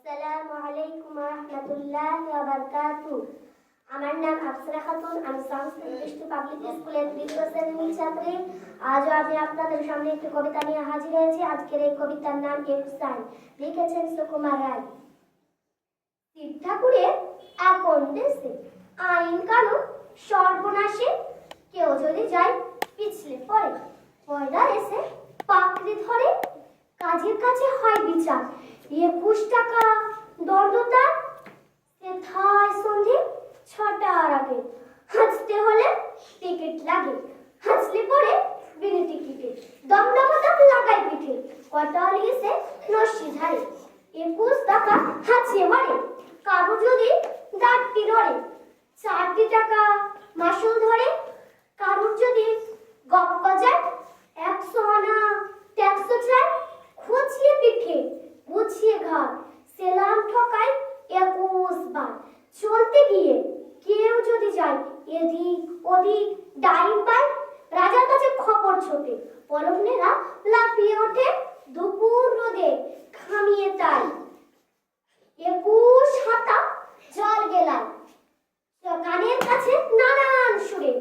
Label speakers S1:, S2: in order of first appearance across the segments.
S1: আসসালামু আলাইকুম ওয়া রাহমাতুল্লাহি ওয়া বারাকাতুহু। আমার নাম আফসারা খাতুন। আমি সংস্কৃত দৃষ্টি পাবলিক স্কুলের তৃতীয় শ্রেণীর ছাত্রী। আজও আমি আপনাদের সামনে একটি কবিতা নিয়ে হাজির হয়েছি। আজকের এই কবিতার নাম একুশান, লিখেছেন সুকুমার রায়। শিব ঠাকুরের আপন দেশে আইন কানুন সর্বনাশে, কেউ যদি যায় পিছলে পড়ে, পয়দা এসে পাকড়ি ধরে, কাজের কাছে হয় বিচার 21 টাকা দণ্ডতা, সেথায় সন্ধে 6টার আগে। হাঁচতে হলে টিকিট লাগে, হাঁচলে পরে বিনা টিকিটে দমদমতা লাগাই পিঠে, কটা লিয়েছে নস্যি ঝাড়ে 21 টাকা হাঁচিয়ে মারে। কারো যদি দাঁতটি নড়ে 4 টাকা মাসুল ধরে, কারোর যদি গপ্প যায় 100 আনা ট্যাক্স চায়, খুঁচিয়ে পিঠে বুঝিয়ে ঘাট সেলাম ঠকায় 21 বার। চলতে গিয়ে কেউ যদি যায় এদিক ওদিক ডাইন পায়, রাজার কাছে খবর ছোটে, পলকনেরা লাফিয়ে ওঠে দুপুর রোদে খামিয়ে তাই। 21 হাতা জল গেলাম কানের কাছে নানান সুরে,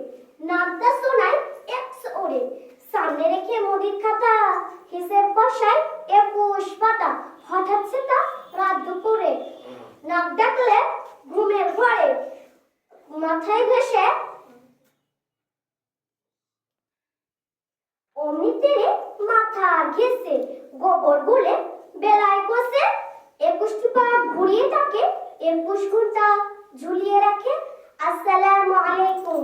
S1: নামটা শোনায় 100 ওরে। সামনে রেখে মুদির খাতা হিসেব বসায় 21 পাতা। হঠাৎ সেটা রাত দুপুরে, নাক ডাকলে ঘুমের ঘরে, মাথায় ঘেসে অমনি তেরে মাথা ঘেসে, গোবর গুলে বেলায় কষে 21টি পা ঘুরিয়ে তাকে 21 ঘন্টা ঝুলিয়ে রাখে। আসসালামু আলাইকুম।